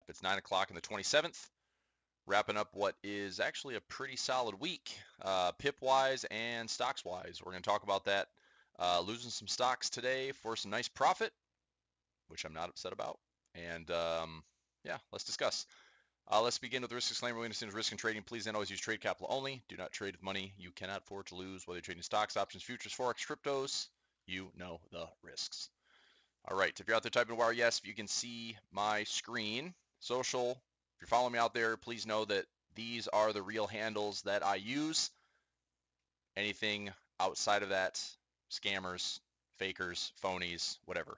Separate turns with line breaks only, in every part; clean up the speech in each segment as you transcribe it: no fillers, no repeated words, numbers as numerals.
It's 9 o'clock on the 27th. Wrapping up what is actually a pretty solid week, pip-wise and stocks-wise. We're going to talk about that. Losing some stocks today for some nice profit, which I'm not upset about. And yeah, let's discuss. Let's begin with the risk disclaimer. We understand risk in trading. Please then always use trade capital only. Do not trade with money you cannot afford to lose. Whether you're trading stocks, options, futures, forex, cryptos, you know the risks. All right, if you're out there typing wire, yes, if you can see my screen, social, if you're following me out there, please know that these are the real handles that I use. Anything outside of that, scammers, fakers, phonies, whatever.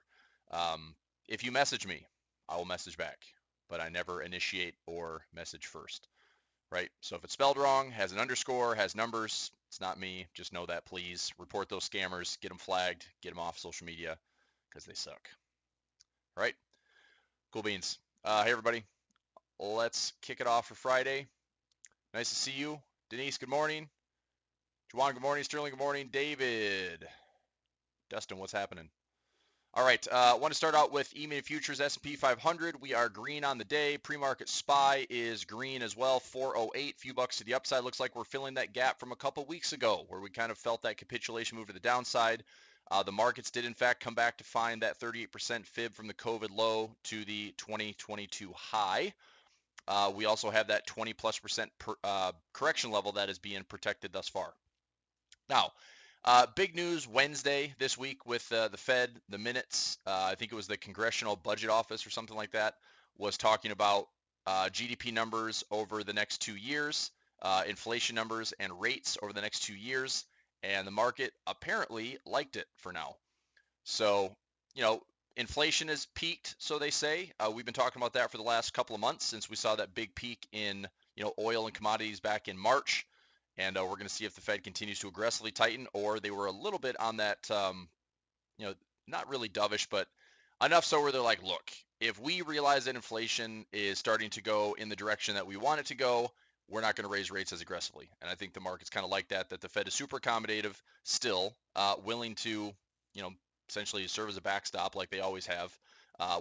If you message me, I will message back, but I never initiate or message first, right? So if it's spelled wrong, has an underscore, has numbers, it's not me. Just know that, please. Report those scammers, get them flagged, get them off social media because they suck. All right, cool beans. Hey, everybody. Let's kick it off for Friday. Nice to see you. Denise, good morning. Juwan, good morning. Sterling, good morning. David. Dustin, what's happening? All right, I want to start out with E-mini futures S&P 500. We are green on the day. Pre-market SPY is green as well, 408, few bucks to the upside. Looks like we're filling that gap from a couple weeks ago where we kind of felt that capitulation move to the downside. The markets did, in fact, come back to find that 38% fib from the COVID low to the 2022 high. We also have that 20+% correction level that is being protected thus far. Now, big news Wednesday this week with the Fed, the minutes, I think it was the Congressional Budget Office or something like that, was talking about GDP numbers over the next 2 years, inflation numbers and rates over the next 2 years, and the market apparently liked it for now. So, inflation has peaked, so they say. We've been talking about that for the last couple of months since we saw that big peak in, oil and commodities back in March. And we're going to see if the Fed continues to aggressively tighten, or they were a little bit on that, not really dovish, but enough so where they're like, look, if we realize that inflation is starting to go in the direction that we want it to go, we're not going to raise rates as aggressively. And I think the market's kind of like that the Fed is super accommodative still, willing to, essentially serve as a backstop like they always have,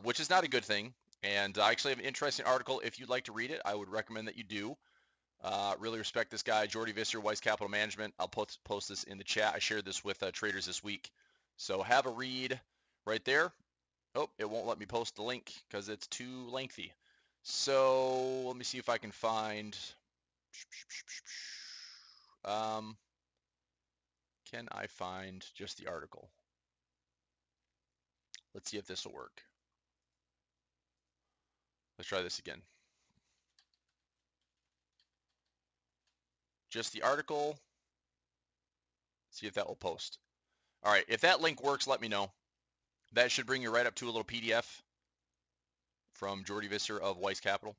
which is not a good thing. And I actually have an interesting article. If you'd like to read it, I would recommend that you do. Really respect this guy, Jordy Visser, Weiss Capital Management. I'll post this in the chat. I shared this with traders this week. So have a read right there. Oh, it won't let me post the link because it's too lengthy. So let me see if I can find. Can I find just the article? Let's see if this will work. Let's try this again. Just the article. See if that will post. All right, if that link works, let me know. That should bring you right up to a little PDF from Jordy Visser of Weiss Capital.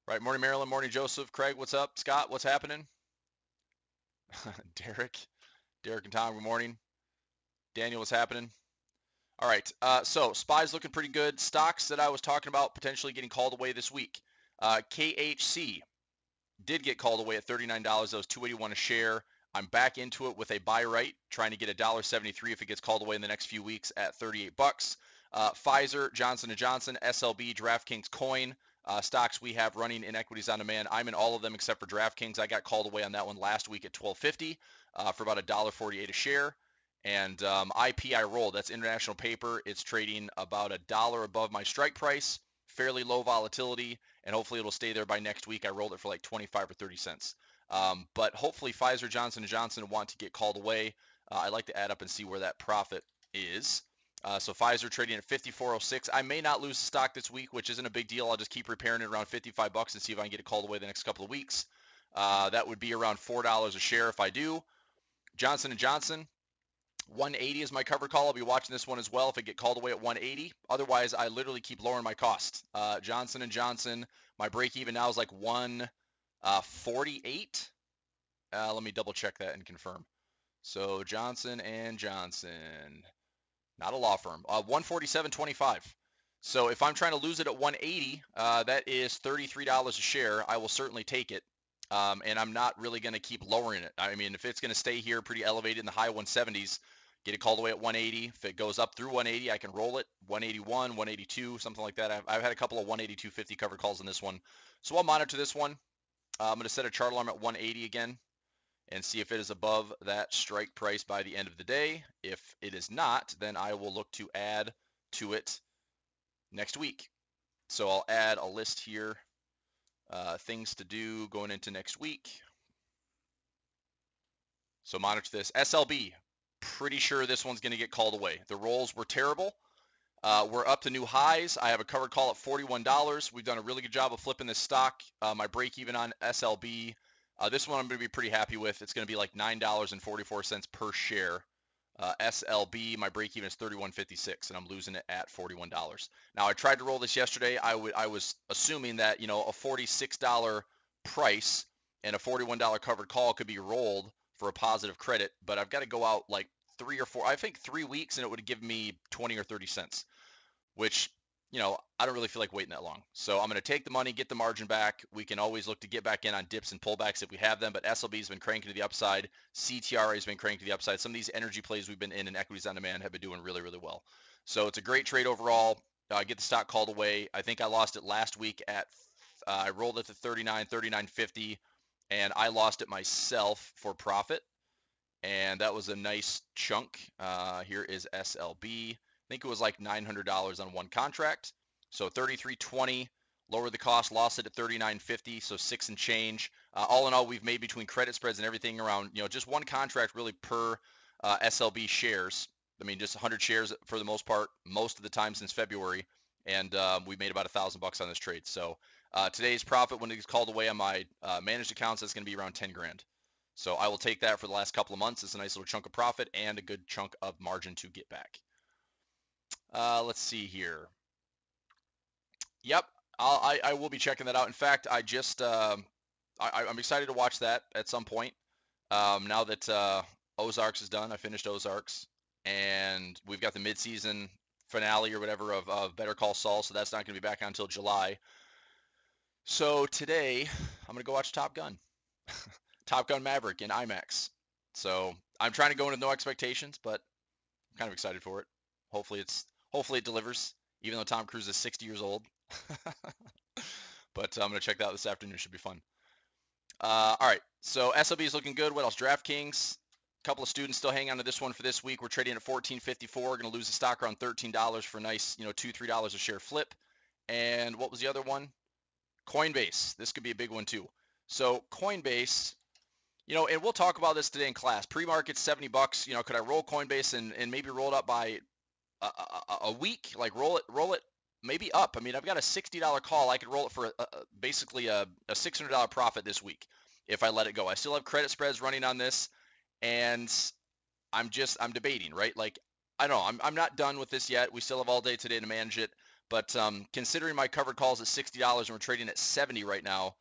Right, morning Marilyn, morning Joseph, Craig, what's up? Scott, what's happening? Derek and Tom, good morning. Daniel, what's happening? All right, so SPY's looking pretty good. Stocks that I was talking about potentially getting called away this week. KHC did get called away at $39. That was $2.81 a share. I'm back into it with a buy right, trying to get $1.73 if it gets called away in the next few weeks at 38 bucks. Pfizer, Johnson & Johnson, SLB, DraftKings, Coin, stocks we have running in equities on demand. I'm in all of them except for DraftKings. I got called away on that one last week at $12.50 for about $1.48 a share. And IP I rolled. That's International Paper. It's trading about $1 above my strike price. Fairly low volatility, and hopefully it'll stay there by next week. I rolled it for like 25 or 30 cents. But hopefully Pfizer, Johnson & Johnson want to get called away. I like to add up and see where that profit is. So Pfizer trading at 54.06. I may not lose the stock this week, which isn't a big deal. I'll just keep repairing it around 55 bucks and see if I can get it called away the next couple of weeks. That would be around $4 a share if I do. Johnson & Johnson, 180 is my cover call. I'll be watching this one as well if it get called away at 180. Otherwise, I literally keep lowering my cost. Johnson & Johnson, my break even now is like 148. Let me double check that and confirm. So Johnson & Johnson, not a law firm, 147.25. So if I'm trying to lose it at 180, that is $33 a share. I will certainly take it. And I'm not really going to keep lowering it. I mean, if it's going to stay here pretty elevated in the high 170s, get it called away at 180. If it goes up through 180, I can roll it 181, 182, something like that. I've had a couple of 182.50 covered calls in this one. So I'll monitor this one. I'm going to set a chart alarm at 180 again and see if it is above that strike price by the end of the day. If it is not, then I will look to add to it next week. So I'll add a list here, things to do going into next week. So monitor this. SLB, pretty sure this one's going to get called away. The rolls were terrible. We're up to new highs. I have a covered call at $41. We've done a really good job of flipping this stock. My break even on SLB, this one I'm going to be pretty happy with. It's going to be like $9.44 per share. SLB, my break even is $31.56, and I'm losing it at $41. Now, I tried to roll this yesterday. I was assuming that, you know, a $46 price and a $41 covered call could be rolled for a positive credit, but I've got to go out like 3 or 4, I think 3 weeks, and it would have given me 20 or 30 cents, which, you know, I don't really feel like waiting that long. So I'm going to take the money, get the margin back. We can always look to get back in on dips and pullbacks if we have them, but SLB has been cranking to the upside. CTRA has been cranking to the upside. Some of these energy plays we've been in and equities on demand have been doing really, really well. So it's a great trade overall. Get the stock called away. I think I lost it last week at, I rolled it to 39, 39.50, and I lost it myself for profit. And that was a nice chunk. Here is SLB. I think it was like $900 on one contract. So 33.20, lowered the cost, lost it at 39.50, so 6 and change. All in all, we've made between credit spreads and everything around, you know, just one contract really per SLB shares. I mean, just 100 shares for the most part, most of the time since February. And we made about $1,000 on this trade. So today's profit, when it gets called away on my managed accounts, that's going to be around 10 grand. So I will take that for the last couple of months. It's a nice little chunk of profit and a good chunk of margin to get back. Let's see here. Yep, I will be checking that out. In fact, I just I'm excited to watch that at some point. Now that Ozarks is done, I finished Ozarks, and we've got the midseason finale or whatever of Better Call Saul. So that's not going to be back on until July. So today I'm going to go watch Top Gun. Top Gun Maverick in IMAX. So I'm trying to go into no expectations, but I'm kind of excited for it. Hopefully it delivers, even though Tom Cruise is 60 years old. But I'm going to check that out this afternoon. Should be fun. All right, so SLB is looking good. What else? DraftKings. A couple of students still hang on to this one for this week. We're trading at $14.54. We're going to lose the stock around $13 for a nice, you know, $2-3 a share flip. And what was the other one? Coinbase. This could be a big one too. So Coinbase, you know, and we'll talk about this today in class. Pre-market $70. You know, could I roll Coinbase and maybe roll it up by a week? Like roll it maybe up. I mean, I've got a $60 call. I could roll it for basically a $600 profit this week if I let it go. I still have credit spreads running on this, and I'm debating, right? Like, I don't know. I'm not done with this yet. We still have all day today to manage it. But considering my covered calls at $60 and we're trading at 70 right now,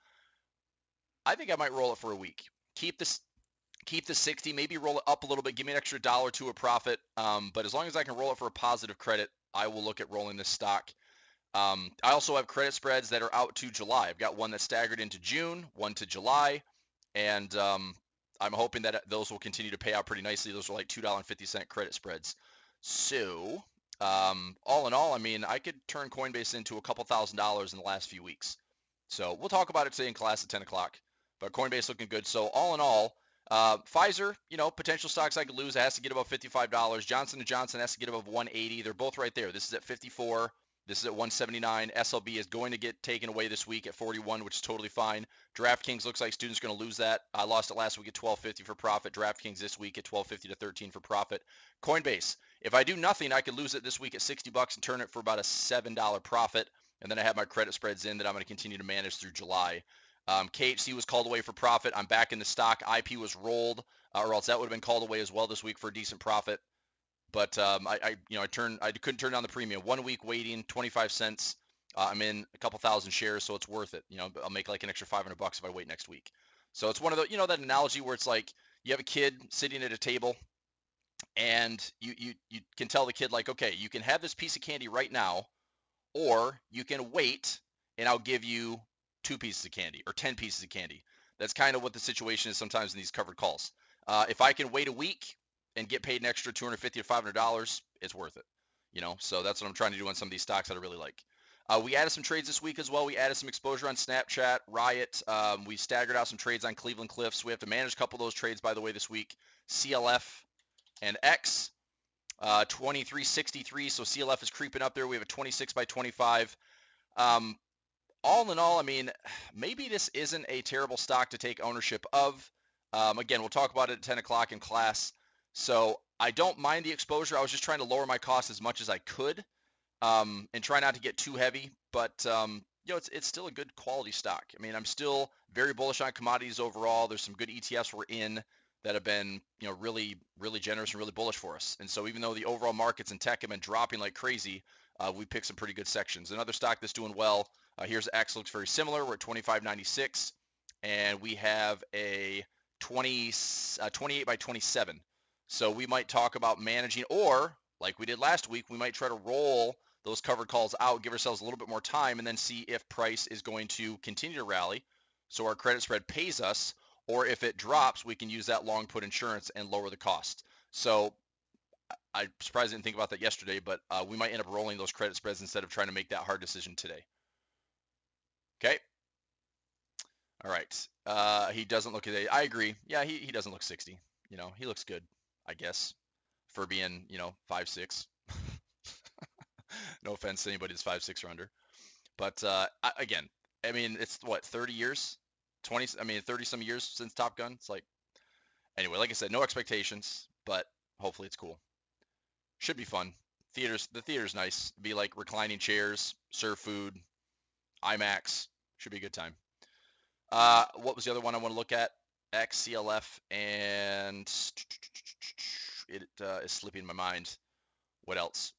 I think I might roll it for a week. Keep the 60, maybe roll it up a little bit, give me an extra $1 or $2 a profit. But as long as I can roll it for a positive credit, I will look at rolling this stock. I also have credit spreads that are out to July. I've got one that's staggered into June, one to July, and I'm hoping that those will continue to pay out pretty nicely. Those are like $2.50 credit spreads. So all in all, I mean, I could turn Coinbase into a couple $1,000s in the last few weeks. So we'll talk about it today in class at 10 o'clock. But Coinbase looking good. So all in all, Pfizer, you know, potential stocks I could lose. It has to get above $55. Johnson & Johnson has to get above 180. They're both right there. This is at 54. This is at 179. SLB is going to get taken away this week at 41, which is totally fine. DraftKings looks like students are going to lose that. I lost it last week at 12.50 for profit. DraftKings this week at 12.50 to 13 for profit. Coinbase, if I do nothing, I could lose it this week at $60 and turn it for about a $7 profit. And then I have my credit spreads in that I'm going to continue to manage through July. KHC was called away for profit. I'm back in the stock. IP was rolled, or else that would have been called away as well this week for a decent profit. But I couldn't turn down the premium. 1 week waiting, 25 cents. I'm in a couple thousand shares, so it's worth it. You know, I'll make like an extra $500 if I wait next week. So it's one of the, you know, that analogy where it's like you have a kid sitting at a table, and you can tell the kid like, okay, you can have this piece of candy right now, or you can wait, and I'll give you 2 pieces of candy or 10 pieces of candy. That's kind of what the situation is sometimes in these covered calls. If I can wait a week, and get paid an extra $250 to $500, it's worth it. So that's what I'm trying to do on some of these stocks that I really like. We added some trades this week as well. We added some exposure on Snapchat, Riot. We staggered out some trades on Cleveland Cliffs. We have to manage a couple of those trades, by the way, this week. CLF and X, 2363. So CLF is creeping up there. We have a 26 by 25. All in all, I mean, maybe this isn't a terrible stock to take ownership of. Again, we'll talk about it at 10 o'clock in class. So I don't mind the exposure. I was just trying to lower my costs as much as I could and try not to get too heavy. But, it's still a good quality stock. I mean, I'm still very bullish on commodities overall. There's some good ETFs we're in that have been, really, really generous and really bullish for us. And so even though the overall markets in tech have been dropping like crazy, we picked some pretty good sections. Another stock that's doing well, here's X, looks very similar. We're at 25.96, and we have a 28 by 27. So we might talk about managing, or like we did last week, we might try to roll those covered calls out, give ourselves a little bit more time, and then see if price is going to continue to rally so our credit spread pays us, or if it drops, we can use that long put insurance and lower the cost. So I'm surprised I didn't think about that yesterday, but we might end up rolling those credit spreads instead of trying to make that hard decision today. Okay. All right. He doesn't look at it. I agree. Yeah, he doesn't look 60. He looks good, I guess, for being, 5'6". No offense to anybody that's 5'6" or under. But again, I mean, it's what, 30 years? 30 some years since Top Gun. It's like, anyway, like I said, no expectations, but hopefully it's cool. Should be fun. The theater's nice. Be like reclining chairs, serve food, IMAX. Should be a good time. What was the other one I want to look at? XCLF, and it is slipping my mind. What else?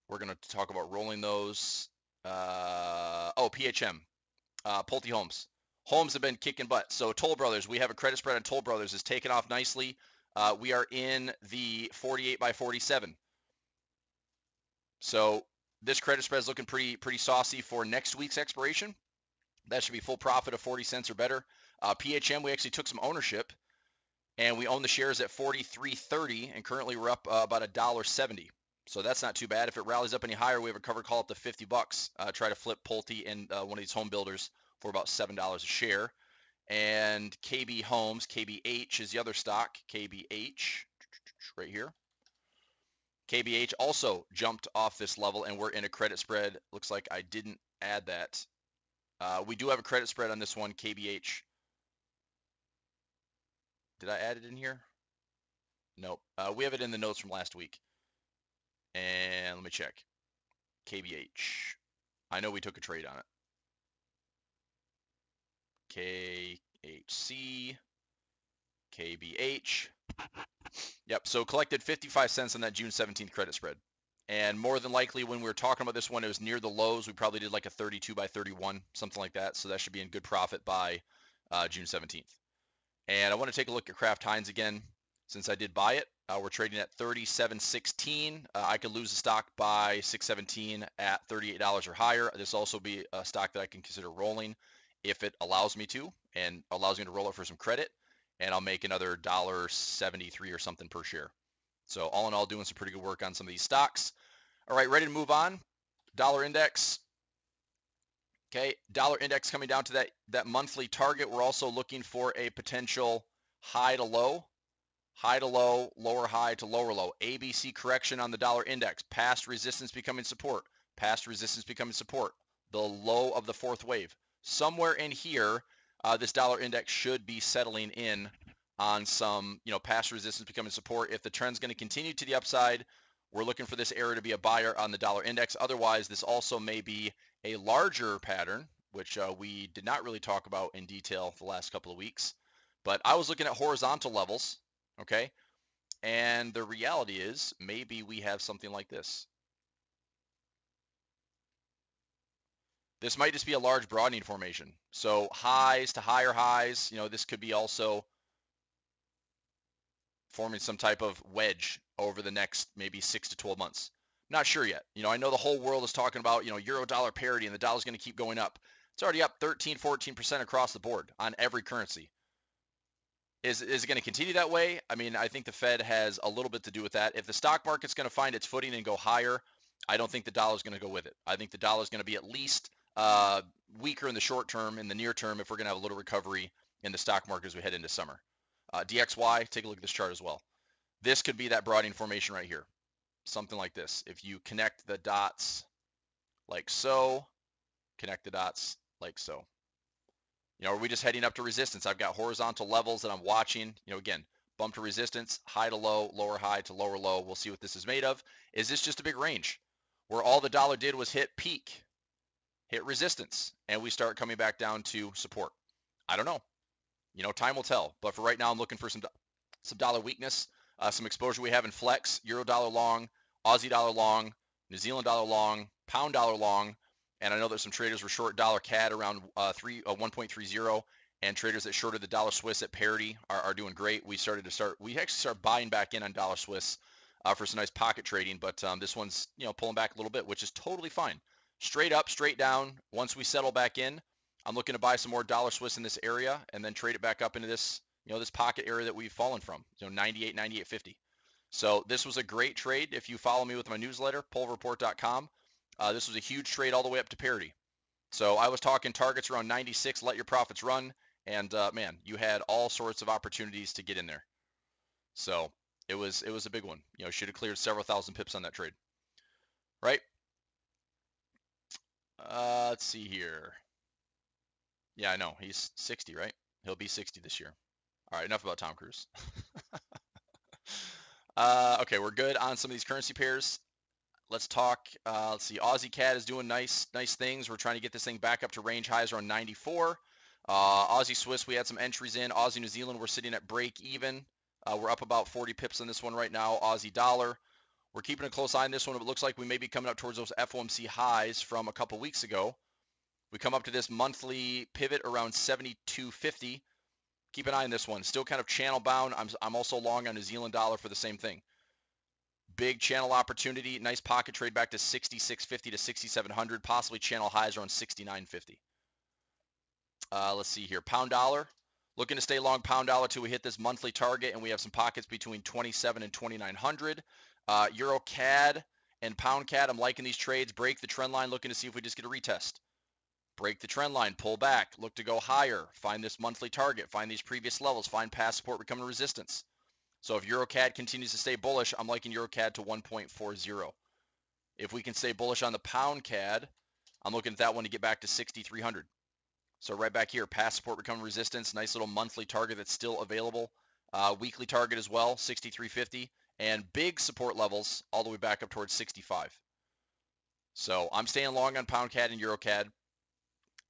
We're going to talk about rolling those. PHM, Pulte Homes. Homes have been kicking butt. So Toll Brothers, we have a credit spread on Toll Brothers. Is taken off nicely. We are in the 48 by 47. So this credit spread is looking pretty saucy for next week's expiration. That should be full profit of 40 cents or better. PHM, we actually took some ownership, and we own the shares at 43.30, and currently we're up about $1.70. So that's not too bad. If it rallies up any higher, we have a covered call up to $50. Try to flip Pulte and one of these home builders for about $7 a share. And KB Homes, KBH is the other stock. KBH, right here. KBH also jumped off this level, and we're in a credit spread. Looks like I didn't add that. We do have a credit spread on this one, KBH. Did I add it in here? Nope. We have it in the notes from last week. And let me check. KBH. I know we took a trade on it. KHC. KBH. Yep, so collected 55 cents on that June 17th credit spread. And more than likely, when we were talking about this one, it was near the lows. We probably did like a 32 by 31, something like that. So that should be in good profit by June 17th. And I want to take a look at Kraft Heinz again. Since I did buy it, we're trading at 37.16. I could lose the stock by 6.17 at $38 or higher. This will also be a stock that I can consider rolling if it allows me to, and allows me to roll it for some credit. And I'll make another $1.73 or something per share. So all in all, doing some pretty good work on some of these stocks. All right, ready to move on. Dollar index. Okay, dollar index coming down to that monthly target. We're also looking for a potential high to low, lower high to lower low. ABC correction on the dollar index. Past resistance becoming support. Past resistance becoming support. The low of the fourth wave. Somewhere in here, this dollar index should be settling in on some, past resistance becoming support. If the trend's going to continue to the upside, we're looking for this area to be a buyer on the dollar index. Otherwise, this also may be a larger pattern, which we did not really talk about in detail the last couple of weeks. But I was looking at horizontal levels, okay? And the reality is maybe we have something like this. This might just be a large broadening formation. So highs to higher highs, this could be also forming some type of wedge over the next maybe 6 to 12 months. Not sure yet. I know the whole world is talking about, euro dollar parity and the dollar's going to keep going up. It's already up 13, 14% across the board on every currency. Is it going to continue that way? I mean, I think the Fed has a little bit to do with that. If the stock market's going to find its footing and go higher, I don't think the dollar's going to go with it. I think the dollar's going to be at least weaker in the short term, in the near term, if we're going to have a little recovery in the stock market as we head into summer. DXY, take a look at this chart as well. This could be that broadening formation right here, something like this. If you connect the dots like so, connect the dots like so. Are we just heading up to resistance? I've got horizontal levels that I'm watching. Again, bump to resistance, high to low, lower high to lower low. We'll see what this is made of. Is this just a big range where all the dollar did was hit peak, hit resistance, and we start coming back down to support? I don't know. Time will tell. But for right now, I'm looking for some dollar weakness, some exposure we have in flex, euro dollar long, Aussie dollar long, New Zealand dollar long, pound dollar long. And I know that some traders were short dollar CAD around 1.30, and traders that shorted the dollar Swiss at parity are doing great. We actually started buying back in on dollar Swiss for some nice pocket trading, but this one's pulling back a little bit, which is totally fine. Straight up, straight down. Once we settle back in, I'm looking to buy some more dollar Swiss in this area and then trade it back up into this this pocket area that we've fallen from, 98, 98.50. So this was a great trade. If you follow me with my newsletter, pulverreport.com. This was a huge trade all the way up to parity. So I was talking targets around 96, let your profits run, and man, you had all sorts of opportunities to get in there. So it was a big one. Should have cleared several thousand pips on that trade, right? Let's see here. Yeah, I know he's 60, right? He'll be 60 this year. All right, enough about Tom Cruise. Okay, we're good on some of these currency pairs. Let's talk. Let's see. Aussie CAD is doing nice things. We're trying to get this thing back up to range highs around 94. Aussie Swiss, we had some entries in. Aussie New Zealand, we're sitting at break even. We're up about 40 pips on this one right now. Aussie dollar, we're keeping a close eye on this one. It looks like we may be coming up towards those FOMC highs from a couple weeks ago. We come up to this monthly pivot around 72.50. Keep an eye on this one. Still kind of channel bound. I'm also long on New Zealand dollar for the same thing. Big channel opportunity, nice pocket trade back to 66.50 to 6,700, possibly channel highs around 69.50. Let's see here, pound dollar. Looking to stay long pound dollar till we hit this monthly target, and we have some pockets between 27 and 2,900. Euro CAD and pound CAD, I'm liking these trades. Break the trend line, looking to see if we just get a retest. Break the trend line, pull back, look to go higher, find this monthly target, find these previous levels, find past support, become a resistance. So if EuroCAD continues to stay bullish, I'm liking EuroCAD to 1.40. If we can stay bullish on the pound CAD, I'm looking at that one to get back to 6,300. So right back here, past support become resistance. Nice little monthly target that's still available. Weekly target as well, 6,350. And big support levels all the way back up towards 65. So I'm staying long on pound CAD and EuroCAD.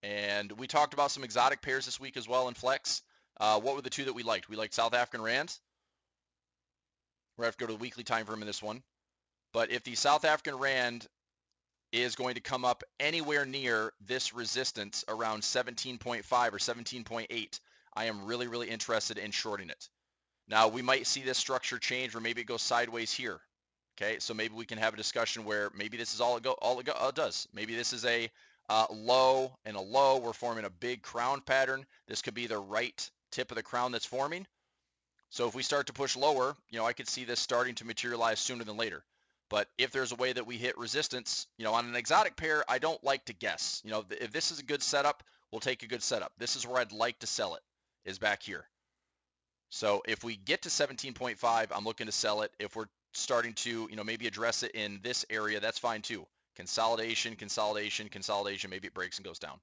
And we talked about some exotic pairs this week as well in Flex. What were the two that we liked? We liked South African Rand. We're going to have to go to the weekly time frame in this one. But if the South African Rand is going to come up anywhere near this resistance around 17.5 or 17.8, I am really interested in shorting it. Now, we might see this structure change, or maybe it goes sideways here. Okay, so maybe we can have a discussion where maybe this is all it does. Maybe this is a low and a low. We're forming a big crown pattern. This could be the right tip of the crown that's forming. So if we start to push lower, I could see this starting to materialize sooner than later. But if there's a way that we hit resistance, on an exotic pair, I don't like to guess. If this is a good setup, we'll take a good setup. This is where I'd like to sell it, is back here. So if we get to 17.5, I'm looking to sell it. If we're starting to, maybe address it in this area, that's fine too. Consolidation, maybe it breaks and goes down.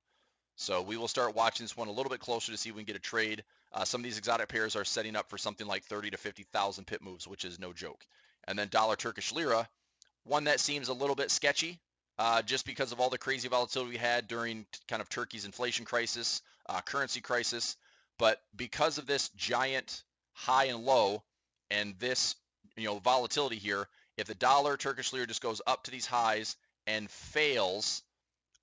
So we will start watching this one a little bit closer to see if we can get a trade. Some of these exotic pairs are setting up for something like 30 to 50,000 pip moves, which is no joke. And then dollar Turkish lira, one that seems a little bit sketchy just because of all the crazy volatility we had during kind of Turkey's inflation crisis, currency crisis. But because of this giant high and low and this volatility here, if the dollar Turkish lira just goes up to these highs and fails,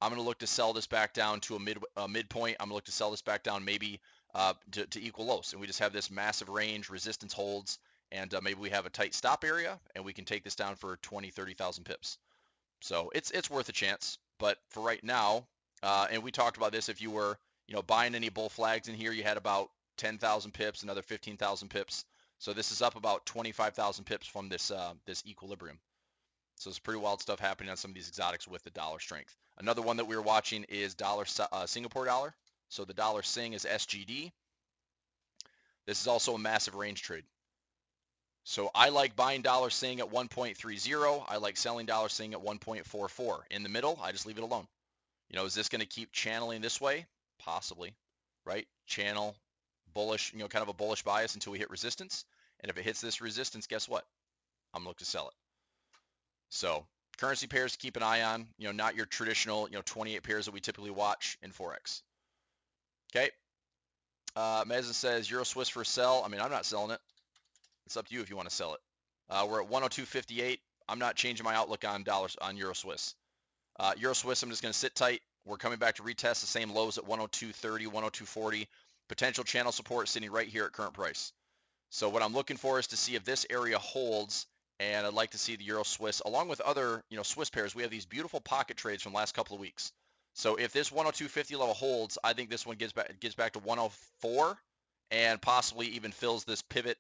I'm going to look to sell this back down to a midpoint. I'm going to look to sell this back down maybe to equal lows. And we just have this massive range, resistance holds, and maybe we have a tight stop area, and we can take this down for 20, 30,000 pips. So it's worth a chance. But for right now, and we talked about this, if you were buying any bull flags in here, you had about 10,000 pips, another 15,000 pips. So this is up about 25,000 pips from this this equilibrium. So it's pretty wild stuff happening on some of these exotics with the dollar strength. Another one that we were watching is Singapore dollar. So the dollar Sing is SGD. This is also a massive range trade. So I like buying dollar Sing at 1.30. I like selling dollar Sing at 1.44. In the middle, I just leave it alone. You know, is this going to keep channeling this way? Possibly, right? Channel bullish, you know, kind of a bullish bias until we hit resistance. And if it hits this resistance, guess what? I'm looking to sell it. So currency pairs to keep an eye on, you know, not your traditional, you know, 28 pairs that we typically watch in Forex. Okay. Mezza says Euro Swiss for sell. I mean, I'm not selling it. It's up to you if you want to sell it. We're at 102.58. I'm not changing my outlook on dollars on Euro Swiss. Euro Swiss, I'm just going to sit tight. We're coming back to retest the same lows at 102.30, 102.40. Potential channel support sitting right here at current price. So what I'm looking for is to see if this area holds, and I'd like to see the Euro Swiss along with other, you know, Swiss pairs. We have these beautiful pocket trades from the last couple of weeks. So if this 102.50 level holds, I think this one gets back to 104 and possibly even fills this pivot,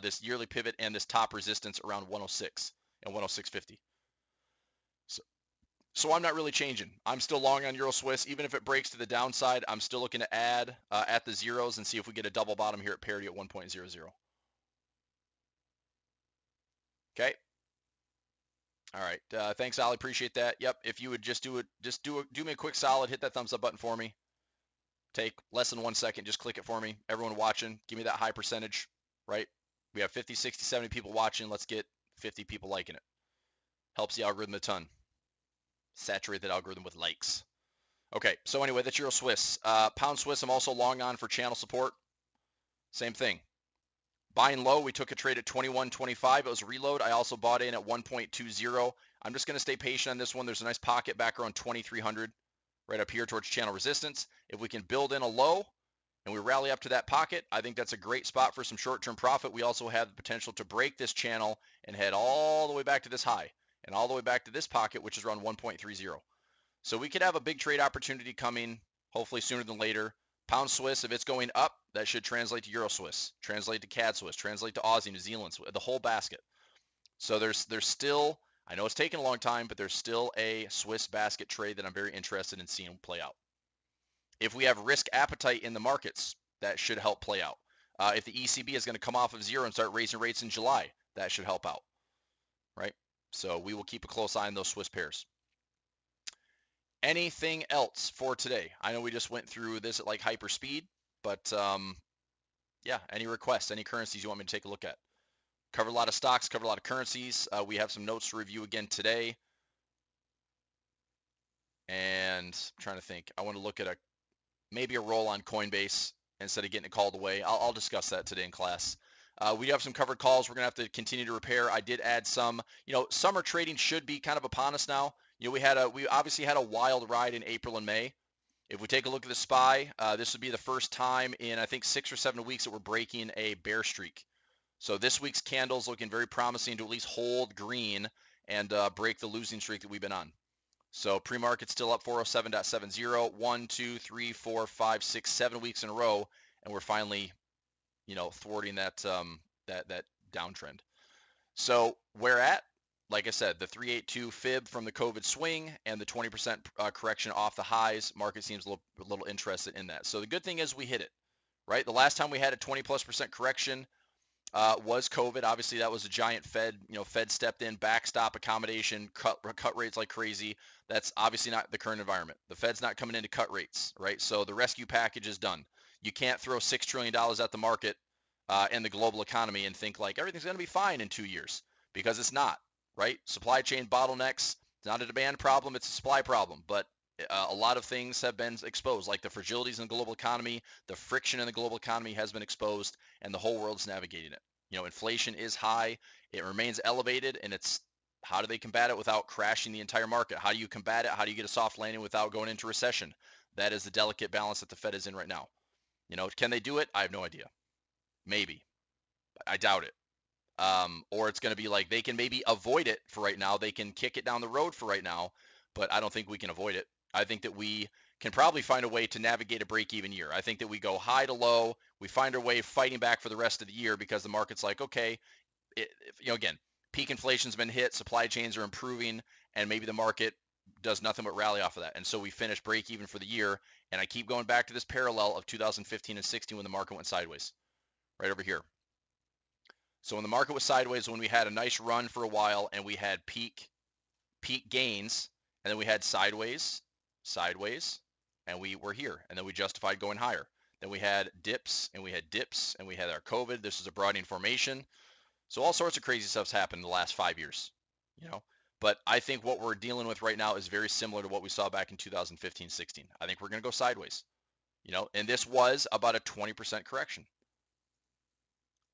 this yearly pivot and this top resistance around 106 and 106.50. So I'm not really changing. I'm still long on Euro Swiss. Even if it breaks to the downside, I'm still looking to add at the zeros and see if we get a double bottom here at parity at 1.00. Okay. All right. Thanks, Ali. Appreciate that. Yep. If you would just do me a quick solid, hit that thumbs up button for me. Take less than 1 second. Just click it for me. Everyone watching, give me that high percentage, right? We have 50, 60, 70 people watching. Let's get 50 people liking it. Helps the algorithm a ton. Saturate that algorithm with likes. Okay, so anyway, that's Euro Swiss. Pound Swiss, I'm also long on for channel support. Same thing. Buying low, we took a trade at 21.25. It was a reload. I also bought in at 1.20. I'm just going to stay patient on this one. There's a nice pocket back around 2,300 right up here towards channel resistance. If we can build in a low and we rally up to that pocket, I think that's a great spot for some short-term profit. We also have the potential to break this channel and head all the way back to this high and all the way back to this pocket, which is around 1.30. So we could have a big trade opportunity coming, hopefully sooner than later. Pound Swiss, if it's going up, that should translate to Euro Swiss, translate to CAD Swiss, translate to Aussie, New Zealand, the whole basket. So there's still, I know it's taken a long time, but there's still a Swiss basket trade that I'm very interested in seeing play out. If we have risk appetite in the markets, that should help play out. If the ECB is going to come off of zero and start raising rates in July, that should help out, right? So we will keep a close eye on those Swiss pairs. Anything else for today? I know we just went through this at like hyper speed, but yeah, any requests, any currencies you want me to take a look at? Covered a lot of stocks, covered a lot of currencies. We have some notes to review again today. And I'm trying to think. I want to look at maybe a roll on Coinbase instead of getting it called away. I'll discuss that today in class. We have some covered calls we're going to have to continue to repair. I did add some, you know, summer trading should be kind of upon us now. You know, we obviously had a wild ride in April and May. If we take a look at the SPY, this would be the first time in, I think, 6 or 7 weeks that we're breaking a bear streak. So this week's candle's looking very promising to at least hold green and break the losing streak that we've been on. So pre-market's still up 407.70, 1, 2, 3, 4, 5, 6, 7 weeks in a row, and we're finally, you know, thwarting that that downtrend. So where at? Like I said, the 382 fib from the COVID swing and the 20% correction off the highs. Market seems a little interested in that. So the good thing is we hit it, right? The last time we had a 20+% correction was COVID. Obviously, that was a giant Fed. You know, Fed stepped in, backstop accommodation, cut rates like crazy. That's obviously not the current environment. The Fed's not coming in to cut rates, right? So the rescue package is done. You can't throw $6 trillion at the market and the global economy and think like everything's going to be fine in 2 years, because it's not, right? Supply chain bottlenecks. It's not a demand problem. It's a supply problem. But a lot of things have been exposed, like the fragilities in the global economy, the friction in the global economy has been exposed, and the whole world's navigating it. You know, inflation is high, it remains elevated, and it's how do they combat it without crashing the entire market? How do you combat it? How do you get a soft landing without going into recession? That is the delicate balance that the Fed is in right now. You know, can they do it? I have no idea. Maybe. I doubt it. Or it's going to be like they can maybe avoid it for right now. They can kick it down the road for right now, but I don't think we can avoid it. I think that we can probably find a way to navigate a break-even year. I think that we go high to low, we find our way fighting back for the rest of the year because the market's like, okay, again, peak inflation's been hit, supply chains are improving, and maybe the market does nothing but rally off of that. And so we finish break even for the year. And I keep going back to this parallel of 2015 and 16 when the market went sideways, right over here. So when the market was sideways, when we had a nice run for a while and we had peak gains, and then we had sideways, and we were here, and then we justified going higher. Then we had dips, and we had dips, and we had our COVID. This is a broadening formation. So all sorts of crazy stuff's happened in the last 5 years, But I think what we're dealing with right now is very similar to what we saw back in 2015, 16. I think we're going to go sideways, and this was about a 20% correction.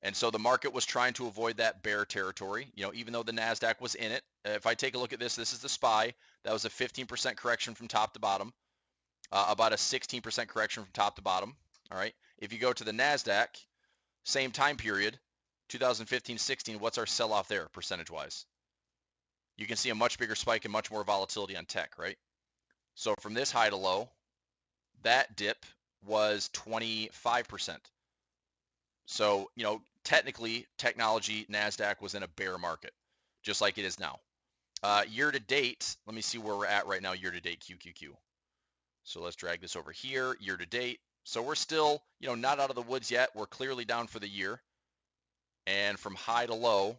And so the market was trying to avoid that bear territory, even though the NASDAQ was in it. If I take a look at this is the SPY. That was a 15% correction from top to bottom, about a 16% correction from top to bottom. All right. If you go to the NASDAQ, same time period, 2015-16, what's our sell-off there percentage-wise? You can see a much bigger spike and much more volatility on tech, right? So from this high to low, that dip was 25%. So, technically, technology, NASDAQ was in a bear market, just like it is now. Year to date, let me see where we're at right now, year to date, QQQ. So let's drag this over here, year to date. So we're still, not out of the woods yet. We're clearly down for the year. And from high to low,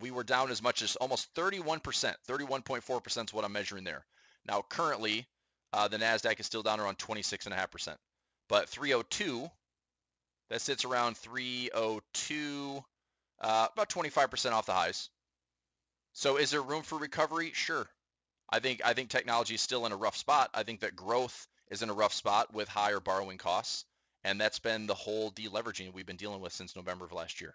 we were down as much as almost 31%, 31.4% is what I'm measuring there. Now, currently, the NASDAQ is still down around 26.5%. But 302, that sits around 302, about 25% off the highs. So is there room for recovery? Sure. I think technology is still in a rough spot. I think that growth is in a rough spot with higher borrowing costs. And that's been the whole deleveraging we've been dealing with since November of last year,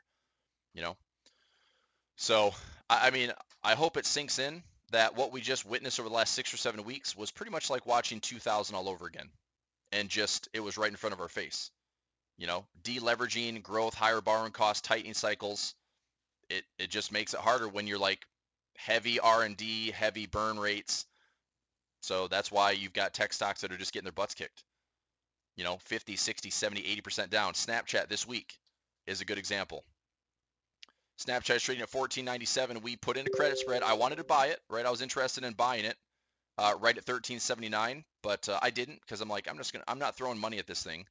So, I hope it sinks in that what we just witnessed over the last 6 or 7 weeks was pretty much like watching 2000 all over again. And just, it was right in front of our face. Deleveraging, growth, higher borrowing costs, tightening cycles. It just makes it harder when you're like heavy R&D, heavy burn rates. So that's why you've got tech stocks that are just getting their butts kicked. 50, 60, 70, 80% down. Snapchat this week is a good example. Snapchat is trading at $14.97. We put in a credit spread. I wanted to buy it, right? I was interested in buying it right at $13.79, but I didn't because I'm like, I'm not throwing money at this thing.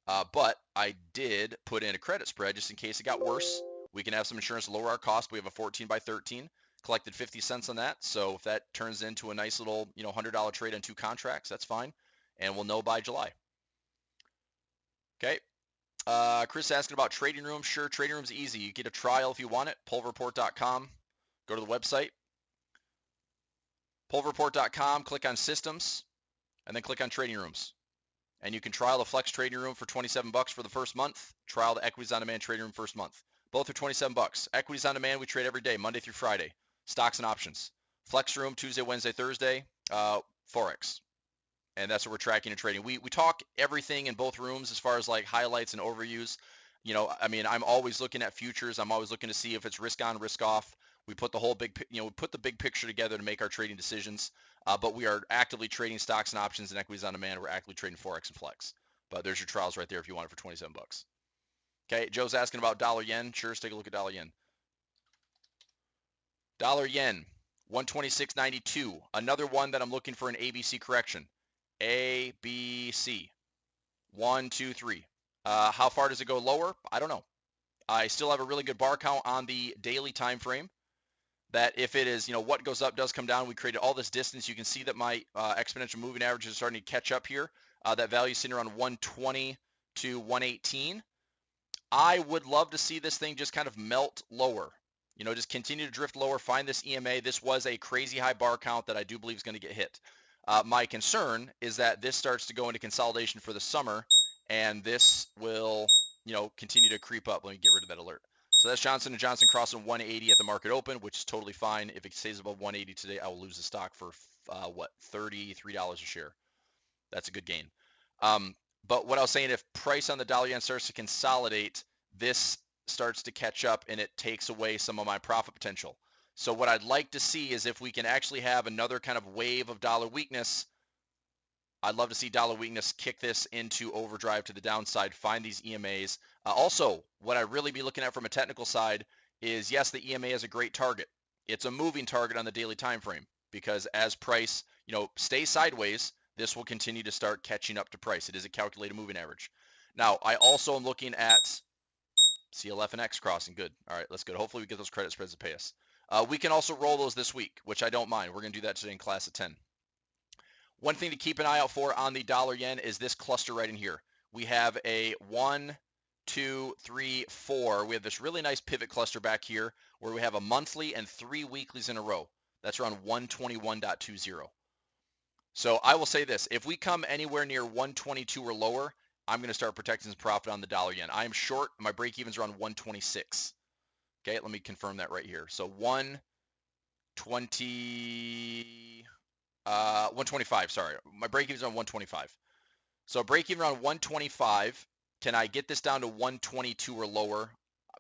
But I did put in a credit spread just in case it got worse. We can have some insurance to lower our cost. We have a 14 by 13, collected 50 cents on that. So if that turns into a nice little, $100 trade on 2 contracts, that's fine. And we'll know by July. Okay. Chris asking about trading room. Sure, trading room's easy. You get a trial if you want it. Pulverreport.com. Go to the website. Pulverreport.com. Click on systems, and then click on trading rooms. And you can trial the Flex trading room for $27 for the first month. Trial the Equities on Demand trading room first month. Both are $27. Equities on Demand we trade every day, Monday through Friday. Stocks and options. Flex room Tuesday, Wednesday, Thursday. Forex. And that's what we're tracking and trading. We talk everything in both rooms as far as like highlights and overviews. I'm always looking at futures. I'm always looking to see if it's risk on, risk off. We put the whole we put the big picture together to make our trading decisions. But we are actively trading stocks and options and equities on demand. We're actively trading Forex and Flex. But there's your trials right there if you want it for $27. Okay, Joe's asking about dollar yen. Sure, let's take a look at dollar yen. Dollar yen, 126.92. Another one that I'm looking for an ABC correction. A, B, C. 1, 2, 3. How far does it go lower? I don't know. I still have a really good bar count on the daily time frame. That if it is, what goes up does come down. We created all this distance. You can see that my exponential moving average is starting to catch up here. That value is sitting around 120 to 118. I would love to see this thing just kind of melt lower. Just continue to drift lower. Find this EMA. This was a crazy high bar count that I do believe is going to get hit. My concern is that this starts to go into consolidation for the summer, and this will, continue to creep up. Let me get rid of that alert. So that's Johnson & Johnson crossing 180 at the market open, which is totally fine. If it stays above 180 today, I will lose the stock for, $33 a share. That's a good gain. But what I was saying, if price on the dollar yen starts to consolidate, this starts to catch up and it takes away some of my profit potential. So what I'd like to see is if we can actually have another kind of wave of dollar weakness. I'd love to see dollar weakness kick this into overdrive to the downside, find these EMAs. Also, what I'd really be looking at from a technical side is, yes, the EMA is a great target. It's a moving target on the daily time frame because as price, stays sideways, this will continue to start catching up to price. It is a calculated moving average. Now, I also am looking at CLF and X crossing. Good. All right, let's go. Hopefully we get those credit spreads to pay us. We can also roll those this week, which I don't mind. We're going to do that today in class of 10. One thing to keep an eye out for on the dollar yen is this cluster right in here. We have a 1, 2, 3, 4. We have this really nice pivot cluster back here where we have a monthly and 3 weeklies in a row. That's around 121.20. So I will say this, if we come anywhere near 122 or lower, I'm going to start protecting some profit on the dollar yen. I am short. My break even's around 126. Okay, let me confirm that right here. So 125, sorry. My break even's on 125. So break even around 125. Can I get this down to 122 or lower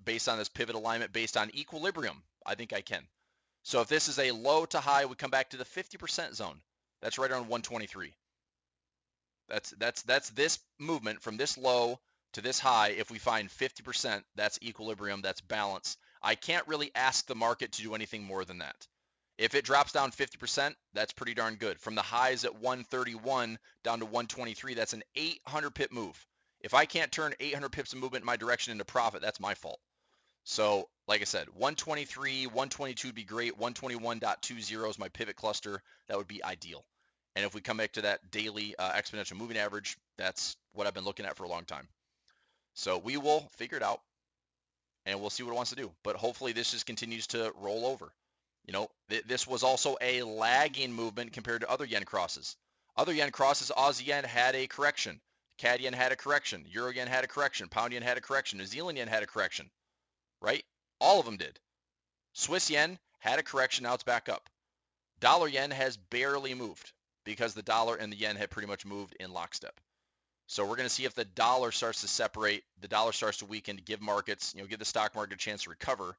based on this pivot alignment, based on equilibrium? I think I can. So if this is a low to high, we come back to the 50% zone. That's right around 123. That's this movement from this low to this high. If we find 50%, that's equilibrium, that's balance. I can't really ask the market to do anything more than that. If it drops down 50%, that's pretty darn good. From the highs at 131 down to 123, that's an 800 pip move. If I can't turn 800 pips of movement in my direction into profit, that's my fault. So, like I said, 123, 122 would be great. 121.20 is my pivot cluster. That would be ideal. And if we come back to that daily exponential moving average, that's what I've been looking at for a long time. So we will figure it out, and we'll see what it wants to do. But hopefully this just continues to roll over. This was also a lagging movement compared to other yen crosses. Other yen crosses, Aussie yen had a correction. CAD yen had a correction. Euro yen had a correction. Pound yen had a correction. New Zealand yen had a correction, right? All of them did. Swiss yen had a correction. Now it's back up. Dollar yen has barely moved because the dollar and the yen have pretty much moved in lockstep. So we're going to see if the dollar starts to separate, the dollar starts to weaken to give markets, give the stock market a chance to recover.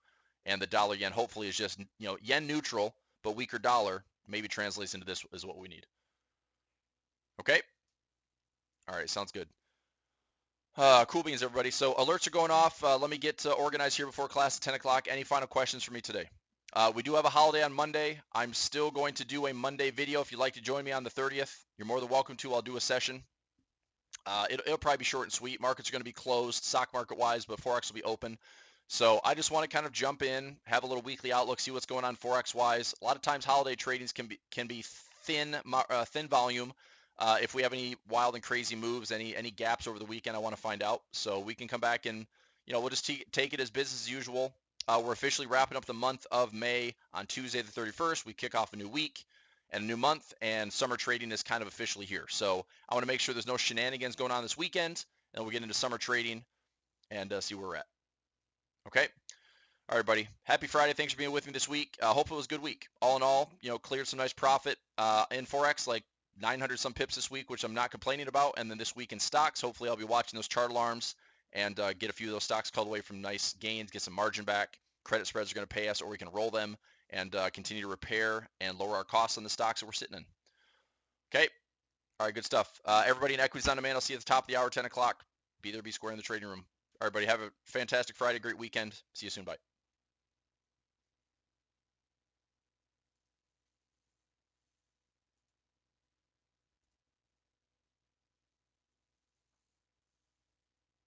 And the dollar yen hopefully is just, yen neutral, but weaker dollar maybe translates into this is what we need. Okay. All right. Sounds good. Cool beans, everybody. So alerts are going off. Let me get organized here before class at 10 o'clock. Any final questions for me today? We do have a holiday on Monday. I'm still going to do a Monday video. If you'd like to join me on the 30th, you're more than welcome to. I'll do a session. It'll probably be short and sweet. Markets are going to be closed stock market wise, but Forex will be open. So I just want to kind of jump in, have a little weekly outlook, see what's going on Forex wise. A lot of times holiday tradings can be thin volume. If we have any wild and crazy moves, any gaps over the weekend, I want to find out. So we can come back and we'll just take it as business as usual. We're officially wrapping up the month of May on Tuesday the 31st. We kick off a new week and a new month, and summer trading is kind of officially here. So I want to make sure there's no shenanigans going on this weekend, and we'll get into summer trading and see where we're at. Okay. All right, buddy. Happy Friday. Thanks for being with me this week. Hope it was a good week. All in all, cleared some nice profit in Forex, like 900 some pips this week, which I'm not complaining about. And then this week in stocks, hopefully I'll be watching those chart alarms and get a few of those stocks called away from nice gains, get some margin back. Credit spreads are going to pay us, or we can roll them and continue to repair and lower our costs on the stocks that we're sitting in. Okay. All right, good stuff. Everybody in Equities on Demand, I'll see you at the top of the hour, 10 o'clock. Be there, be square in the trading room. All right, buddy, have a fantastic Friday, great weekend. See you soon. Bye.